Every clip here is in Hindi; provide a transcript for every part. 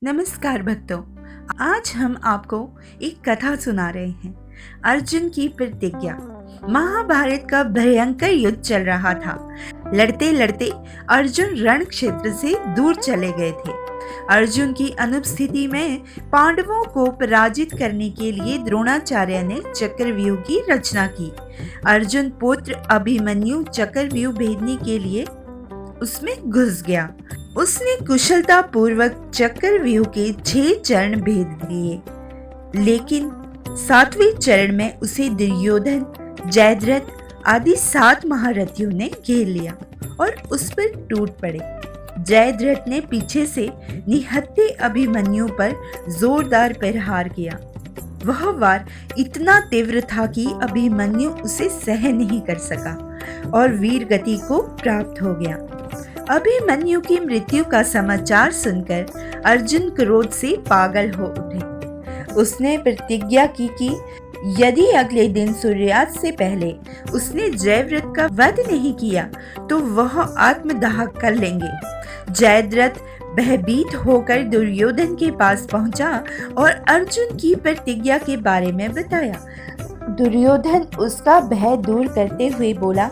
नमस्कार भक्तों, आज हम आपको एक कथा सुना रहे हैं। अर्जुन की प्रतिज्ञा। महाभारत का भयंकर युद्ध चल रहा था। लड़ते लड़ते अर्जुन रण क्षेत्र से दूर चले गए थे। अर्जुन की अनुपस्थिति में पांडवों को पराजित करने के लिए द्रोणाचार्य ने चक्रव्यूह की रचना की। अर्जुन पुत्र अभिमन्यु चक्रव्यूह भेदने के लिए उसमें घुस गया। उसने कुशलता पूर्वक चक्रव्यूह के 6 चरण भेद दिए, लेकिन 7वें चरण में उसे दुर्योधन, जयद्रथ आदि 7 महारथियों ने घेर लिया और उस पर टूट पड़े। जयद्रथ ने पीछे से निहत्थे अभिमन्यु पर जोरदार प्रहार किया। वह वार इतना तीव्र था कि अभिमन्यु उसे सहन नहीं कर सका और वीर गति को प्राप्त हो गया। अभिमन्यु की मृत्यु का समाचार सुनकर अर्जुन क्रोध से पागल हो उठे। उसने प्रतिज्ञा की कि यदि अगले दिन सूर्यास्त से पहले उसने जयद्रथ का वध नहीं किया तो वह आत्मदाह कर लेंगे। जयद्रथ भयभीत होकर दुर्योधन के पास पहुंचा और अर्जुन की प्रतिज्ञा के बारे में बताया। दुर्योधन उसका भय दूर करते हुए बोला,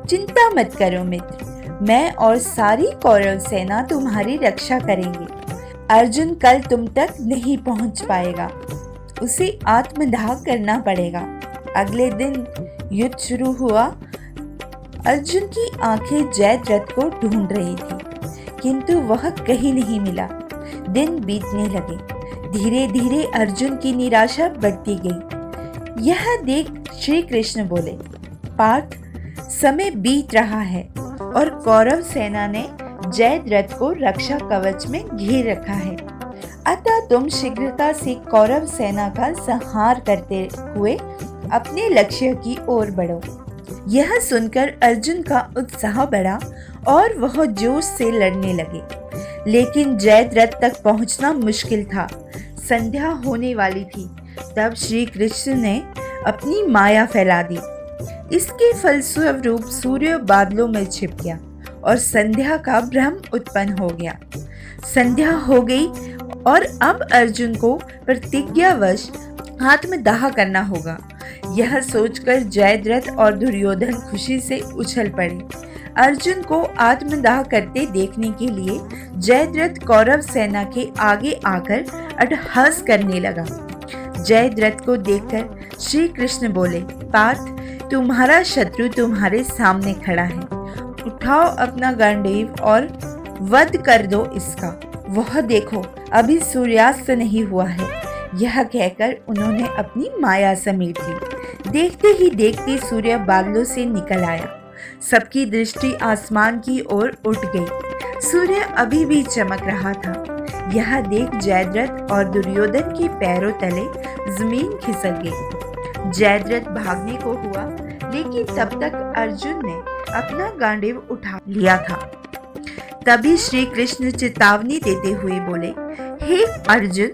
चिंता मत करो मित्र, मैं और सारी कौरव सेना तुम्हारी रक्षा करेंगे। अर्जुन कल तुम तक नहीं पहुंच पाएगा, उसे आत्मदाह करना पड़ेगा। अगले दिन युद्ध शुरू हुआ। अर्जुन की आंखें जयद्रथ को ढूंढ रही थी, किंतु वह कहीं नहीं मिला। दिन बीतने लगे। धीरे धीरे अर्जुन की निराशा बढ़ती गई। यह देख श्री कृष्ण बोले, पार्थ, समय बीत रहा है और कौरव सेना ने जयद्रथ को रक्षा कवच में घेर रखा है। अतः तुम शीघ्रता से कौरव सेना का संहार करते हुए अपने लक्ष्य की ओर बढ़ो। यह सुनकर अर्जुन का उत्साह बढ़ा और वह जोश से लड़ने लगे, लेकिन जयद्रथ तक पहुंचना मुश्किल था। संध्या होने वाली थी। तब श्री कृष्ण ने अपनी माया फैला दी। इसके फलस्वरूप सूर्य बादलों में छिप गया और संध्या का भ्रम उत्पन्न हो गया। संध्या हो गई और अब अर्जुन को प्रतिज्ञावश आत्मदाह करना होगा। यह सोचकर जयद्रथ और दुर्योधन खुशी से उछल पड़े। अर्जुन को आत्मदाह करते देखने के लिए जयद्रथ कौरव सेना के आगे आकर अट्टहास करने लगा। जयद्रथ को देखकर श्री कृष्ण बोले, पार्थ, तुम्हारा शत्रु तुम्हारे सामने खड़ा है। उठाओ अपना गांडीव और वध कर दो इसका। वह देखो, अभी सूर्यास्त नहीं हुआ है। यह कहकर उन्होंने अपनी माया समेट ली। देखते ही देखते सूर्य बादलों से निकल आया। सबकी दृष्टि आसमान की ओर उठ गई। सूर्य अभी भी चमक रहा था। यह देख जयद्रथ और दुर्योधन के पैरों तले जमीन खिसक गई। जयद्रथ भागने को हुआ, लेकिन तब तक अर्जुन ने अपना गांडीव उठा लिया था। तभी श्री कृष्ण चेतावनी देते हुए बोले, हे अर्जुन,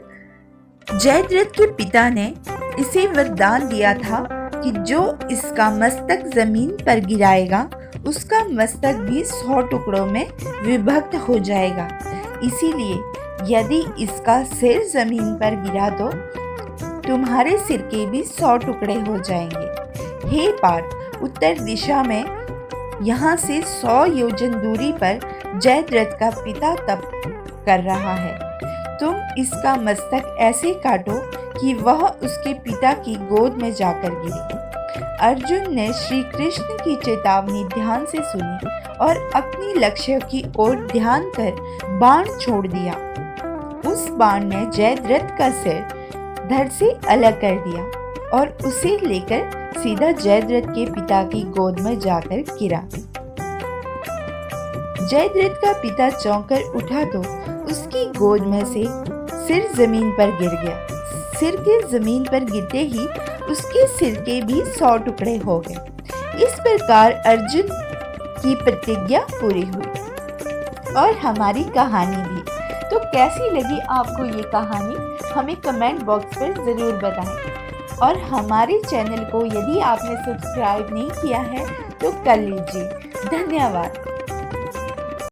जयद्रथ के पिता ने इसे वरदान दिया था कि जो इसका मस्तक जमीन पर गिराएगा उसका मस्तक भी 100 टुकड़ों में विभक्त हो जाएगा। इसीलिए यदि इसका सिर जमीन पर गिरा दो, तुम्हारे सिर के भी 100 टुकड़े हो जाएंगे। हे पार्थ, उत्तर दिशा में यहाँ से 100 योजन दूरी पर जयद्रथ का पिता तप कर रहा है। तुम इसका मस्तक ऐसे काटो कि वह उसके पिता की गोद में जाकर गिरे। अर्जुन ने श्री कृष्ण की चेतावनी ध्यान से सुनी और अपनी लक्ष्य की ओर ध्यान कर बाण छोड़ दिया। उस बाण ने जयद्रथ का सिर धड़ से अलग कर दिया और उसे लेकर सीधा जयद्रथ के पिता की गोद में जाकर गिरा। जयद्रथ का पिता चौंक कर उठा तो उसकी गोद में से सिर जमीन पर गिर गया। सिर के जमीन पर गिरते ही उसके सिर के भी 100 टुकड़े हो गए। इस प्रकार अर्जुन की प्रतिज्ञा पूरी हुई और हमारी कहानी भी। तो कैसी लगी आपको ये कहानी, हमें कमेंट बॉक्स पर ज़रूर बताएं। और हमारे चैनल को यदि आपने सब्सक्राइब नहीं किया है तो कर लीजिए। धन्यवाद।